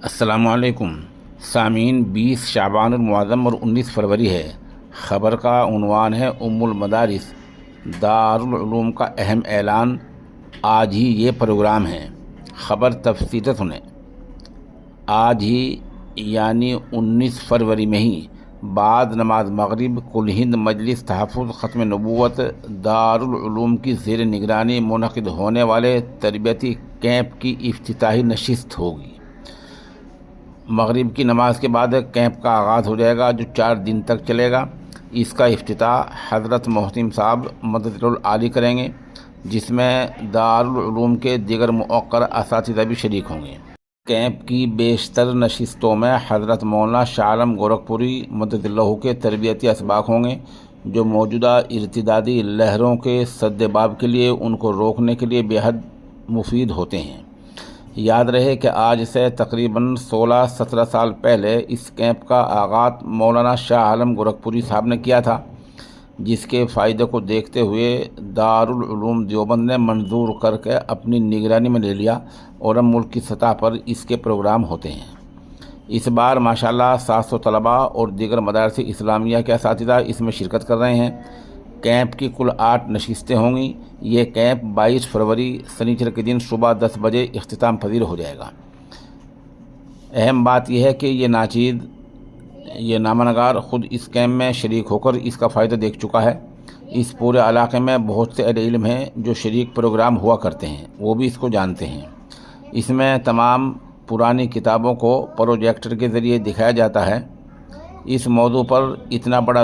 السلام علیکم سامعین، 20 شعبان المعظم اور 19 فروری ہے۔ خبر کا عنوان ہے ام المدارس دارالعلوم کا اہم اعلان، آج ہی یہ پروگرام ہے۔ خبر تفصیل سے سنیں۔ آج ہی یعنی 19 فروری میں ہی بعد نماز مغرب کل ہند مجلس تحفظ ختم نبوت دارالعلوم کی زیر نگرانی منعقد ہونے والے تربیتی کیمپ کی افتتاحی نشست ہوگی۔ مغرب کی نماز کے بعد کیمپ کا آغاز ہو جائے گا، جو 4 دن تک چلے گا۔ اس کا افتتاح حضرت محتم صاحب مدد العالی کریں گے، جس میں دارالعلوم کے دیگر مؤقر اساتذہ بھی شریک ہوں گے۔ کیمپ کی بیشتر نشستوں میں حضرت مولانا شاہ عالم گورکھپوری مدد اللہ کے تربیتی اسباق ہوں گے، جو موجودہ ارتدادی لہروں کے سد باب کے لیے ان کو روکنے کے لیے بے حد مفید ہوتے ہیں۔ یاد رہے کہ آج سے تقریباً 16-17 سال پہلے اس کیمپ کا آغاز مولانا شاہ عالم گورکھپوری صاحب نے کیا تھا، جس کے فائدے کو دیکھتے ہوئے دارالعلوم دیوبند نے منظور کر کے اپنی نگرانی میں لے لیا، اور اب ملک کی سطح پر اس کے پروگرام ہوتے ہیں۔ اس بار ماشاءاللہ 700 طلباء اور دیگر مدارس اسلامیہ کے اساتذہ اس میں شرکت کر رہے ہیں۔ کیمپ کی کل 8 نشستیں ہوں گی۔ یہ کیمپ 22 فروری سنیچر کے دن صبح 10 بجے اختتام پذیر ہو جائے گا۔ اہم بات یہ ہے کہ یہ ناچیز، یہ نامہ نگار خود اس کیمپ میں شریک ہو کر اس کا فائدہ دیکھ چکا ہے۔ اس پورے علاقے میں بہت سے اہل علم ہیں جو شریک پروگرام ہوا کرتے ہیں، وہ بھی اس کو جانتے ہیں۔ اس میں تمام پرانی کتابوں کو پروجیکٹر کے ذریعے دکھایا جاتا ہے۔ اس موضوع پر اتنا بڑا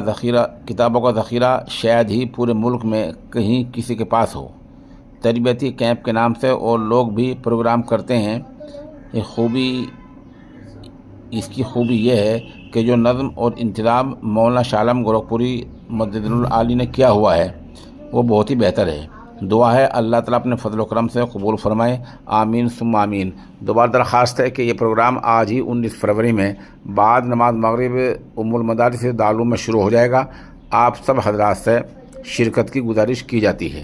کتابوں کا ذخیرہ شاید ہی پورے ملک میں کہیں کسی کے پاس ہو۔ تربیتی کیمپ کے نام سے اور لوگ بھی پروگرام کرتے ہیں۔ اس کی خوبی یہ ہے کہ جو نظم اور انتظام مولانا شاہ عالم گورکھپوری مدد العالی نے کیا ہوا ہے، وہ بہت ہی بہتر ہے۔ دعا ہے اللہ تعالیٰ اپنے فضل و کرم سے قبول فرمائے، آمین ثم آمین۔ دوبارہ درخواست ہے کہ یہ پروگرام آج ہی 19 فروری میں بعد نماز مغرب ام المدارس دارالعلوم میں شروع ہو جائے گا۔ آپ سب حضرات سے شرکت کی گزارش کی جاتی ہے۔